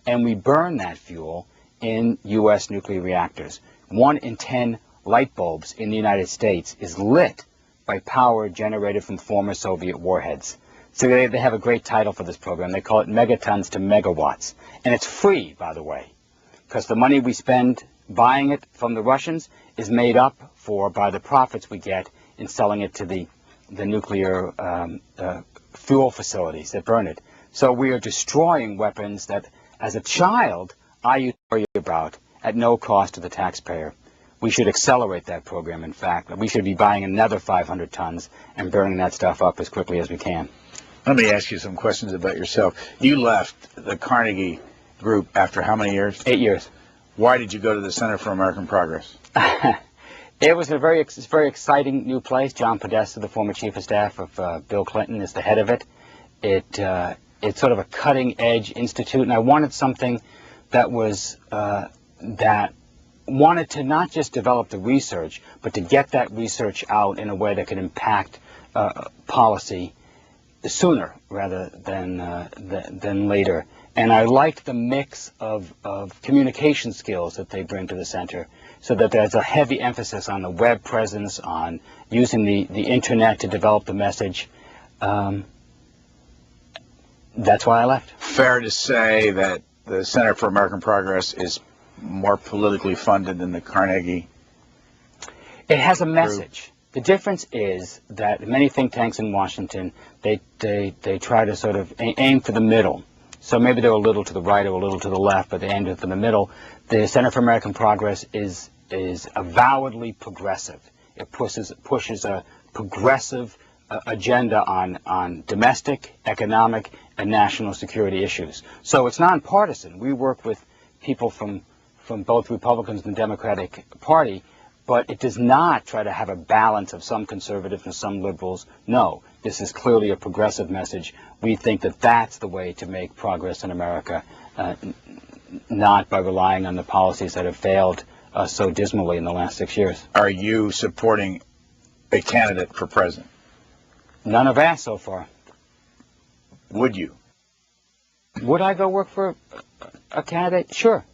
and we burn that fuel in U.S. nuclear reactors. 1 in 10 light bulbs in the United States is lit by power generated from former Soviet warheads. So they have a great title for this program. They call it Megatons to Megawatts. And it's free, by the way, because the money we spend buying it from the Russians is made up for by the profits we get in selling it to the nuclear fuel facilities that burn it. So we are destroying weapons that, as a child, I used to worry about at no cost to the taxpayer. We should accelerate that program, in fact. We should be buying another 500 tons and burning that stuff up as quickly as we can. Let me ask you some questions about yourself. You left the Carnegie Group after how many years? 8 years. Why did you go to the Center for American Progress? It was a very exciting new place. John Podesta, the former chief of staff of Bill Clinton, is the head of it. It's sort of a cutting-edge institute, and I wanted something that was that wanted to not just develop the research, but to get that research out in a way that could impact policy sooner rather than later. And I liked the mix of communication skills that they bring to the center, so that there's a heavy emphasis on the web presence, on using the internet to develop the message. That's why I left. Fair to say that the Center for American Progress is more politically funded than the Carnegie? It has a message. The difference is that many think tanks in Washington, they try to sort of aim for the middle. So maybe they're a little to the right or a little to the left, but they aim for the middle. The Center for American Progress is avowedly progressive. It pushes a progressive agenda on domestic, economic, and national security issues. So it's nonpartisan. We work with people from both Republicans and the Democratic Party, but it does not try to have a balance of some conservatives and some liberals. No, this is clearly a progressive message. We think that that's the way to make progress in America, not by relying on the policies that have failed so dismally in the last 6 years. Are you supporting a candidate for president? None have asked so far. Would you? Would I go work for a candidate? Sure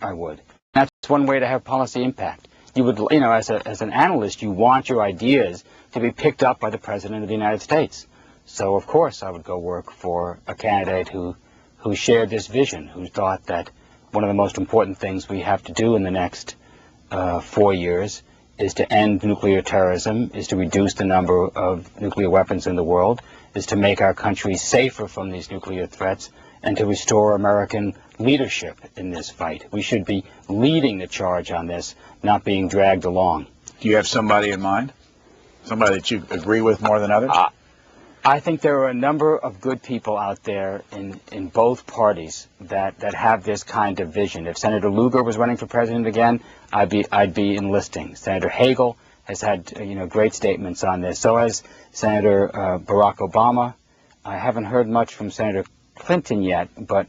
I would. That's one way to have policy impact. You would, as an analyst, you want your ideas to be picked up by the President of the United States. So, of course, I would go work for a candidate who shared this vision, who thought that one of the most important things we have to do in the next 4 years is to end nuclear terrorism, is to reduce the number of nuclear weapons in the world, is to make our country safer from these nuclear threats, and to restore American leadership in this fight. We should be leading the charge on this, not being dragged along. Do you have somebody in mind? Somebody that you agree with more than others? I think there are a number of good people out there in both parties that have this kind of vision. If Senator Lugar was running for president again, I'd be enlisting. Senator Hagel has had great statements on this. So has Senator Barack Obama. I haven't heard much from Senator Clinton yet, but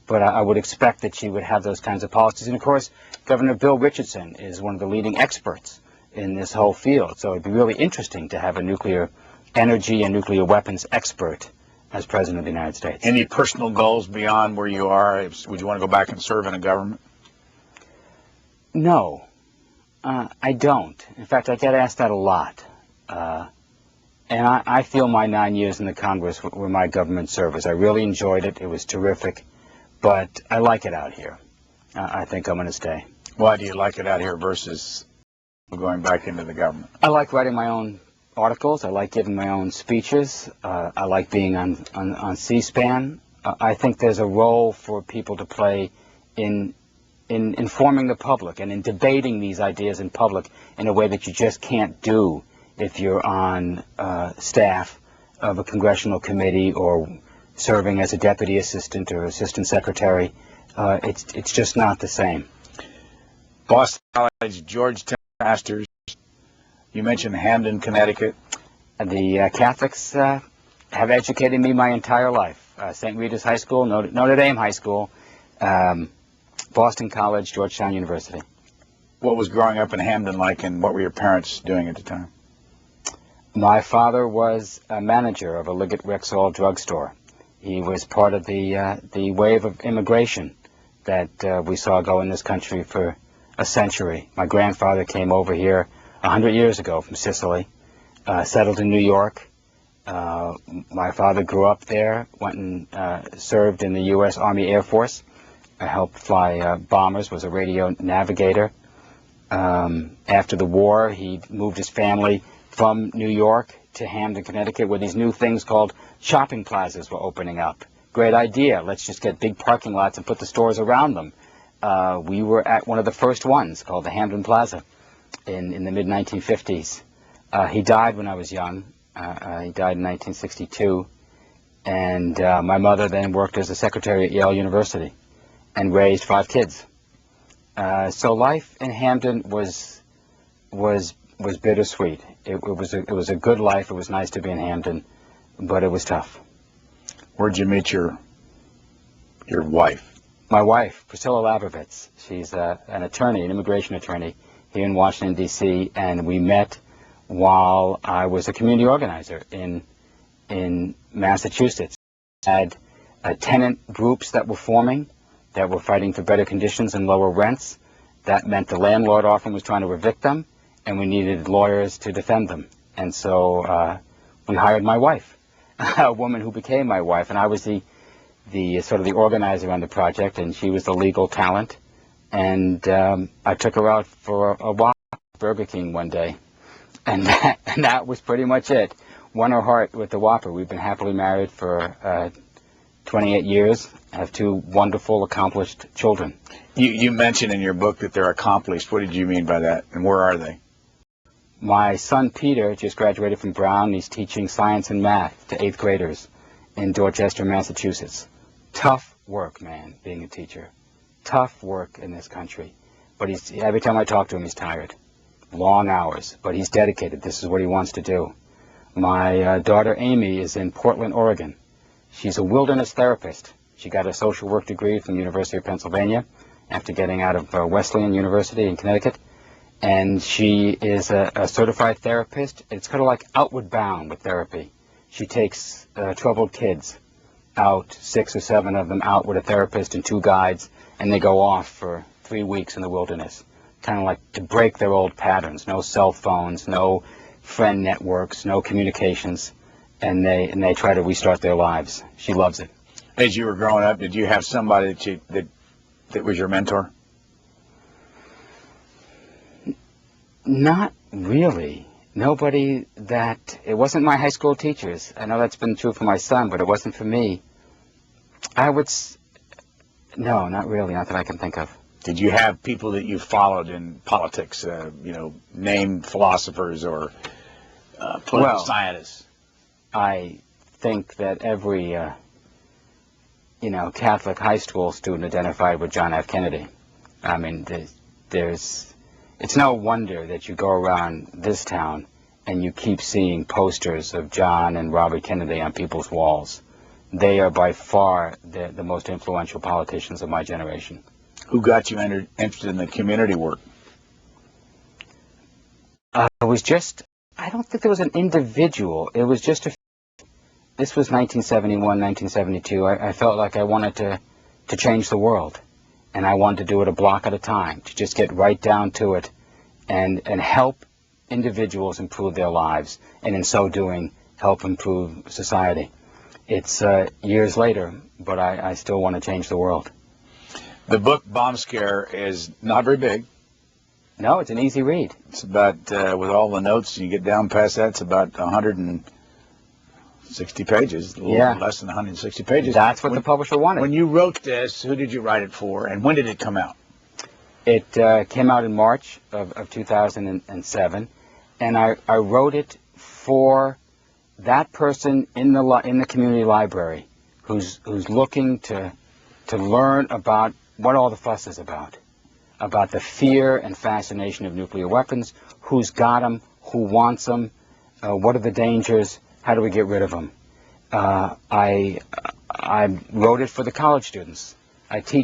I would expect that she would have those kinds of policies. And of course, Governor Bill Richardson is one of the leading experts in this whole field. So it'd be really interesting to have a nuclear energy and nuclear weapons expert as President of the United States. Any personal goals beyond where you are? Would you want to go back and serve in a government? No, I don't. In fact, I get asked that a lot. And I feel my 9 years in the Congress were my government service. I really enjoyed it. It was terrific. But I like it out here. I think I'm going to stay. Why do you like it out here versus going back into the government? I like writing my own articles. I like giving my own speeches. I like being on C-SPAN. I think there's a role for people to play in informing the public and in debating these ideas in public in a way that you just can't do if you're on staff of a congressional committee or serving as a deputy assistant or assistant secretary. It's just not the same. Boston College, Georgetown Masters. You mentioned Hamden, Connecticut. The Catholics have educated me my entire life. St. Rita's High School, Notre Dame High School, Boston College, Georgetown University. What was growing up in Hamden like, and what were your parents doing at the time? My father was a manager of a Liggett Rexall drugstore. He was part of the wave of immigration that we saw go in this country for a century. My grandfather came over here 100 years ago from Sicily, settled in New York. My father grew up there, went and served in the U.S. Army Air Force. I helped fly bombers, was a radio navigator. After the war, he moved his family from New York to Hamden, Connecticut, where these new things called shopping plazas were opening up. Great idea. Let's just get big parking lots and put the stores around them. We were at one of the first ones, called the Hamden Plaza, in the mid-1950s. He died when I was young. He died in 1962. And my mother then worked as a secretary at Yale University and raised 5 kids. So life in Hamden was bittersweet. It was a good life. It was nice to be in Hamden, but it was tough. Where'd you meet your wife? My wife, Priscilla Labovitz. She's an attorney, an immigration attorney here in Washington, D.C., and we met while I was a community organizer in Massachusetts. Had tenant groups that were forming, that were fighting for better conditions and lower rents. That meant the landlord often was trying to evict them, and we needed lawyers to defend them. And so we hired my wife, a woman who became my wife, and I was the sort of the organizer on the project, and she was the legal talent. And I took her out for a walk at Burger King one day, and that was pretty much it. Won her heart with the Whopper. We've been happily married for 28 years, have 2 wonderful, accomplished children. You mentioned in your book that they're accomplished. What did you mean by that, and where are they? My son Peter just graduated from Brown. He's teaching science and math to 8th graders in Dorchester, Massachusetts. Tough work, man, being a teacher. Tough work in this country. But every time I talk to him, he's tired. Long hours, but he's dedicated. This is what he wants to do. My daughter Amy is in Portland, Oregon. She's a wilderness therapist. She got a social work degree from the University of Pennsylvania after getting out of Wesleyan University in Connecticut. And she is a certified therapist. It's kind of like outward bound with therapy. She takes troubled kids out, 6 or 7 of them out with a therapist and 2 guides, and they go off for 3 weeks in the wilderness, kind of like to break their old patterns. No cell phones, no friend networks, no communications, and they try to restart their lives. She loves it. As you were growing up, did you have somebody that was your mentor? Not really. Nobody that, it wasn't my high school teachers. I know that's been true for my son, but it wasn't for me. No, not really, not that I can think of. Did you have people that you followed in politics, named philosophers or political scientists? I think that every, Catholic high school student identified with John F. Kennedy. I mean, it's no wonder that you go around this town and you keep seeing posters of John and Robert Kennedy on people's walls. They are by far the most influential politicians of my generation. Who got you interested in the community work? I don't think there was an individual. It was just this was 1971, 1972. I felt like I wanted to change the world. And I wanted to do it a block at a time, to just get right down to it and help individuals improve their lives, and in so doing, help improve society. It's years later, but I still want to change the world. The book Bomb Scare is not very big. No, it's an easy read. It's about, with all the notes, you get down past that, it's about 160 pages, a little less than 160 pages. That's what the publisher wanted. When you wrote this, who did you write it for, and when did it come out? It came out in March of 2007, and I wrote it for that person in the community library who's looking to learn about what all the fuss is about the fear and fascination of nuclear weapons, who's got them, who wants them, what are the dangers, how do we get rid of them. I wrote it for the college students. I teach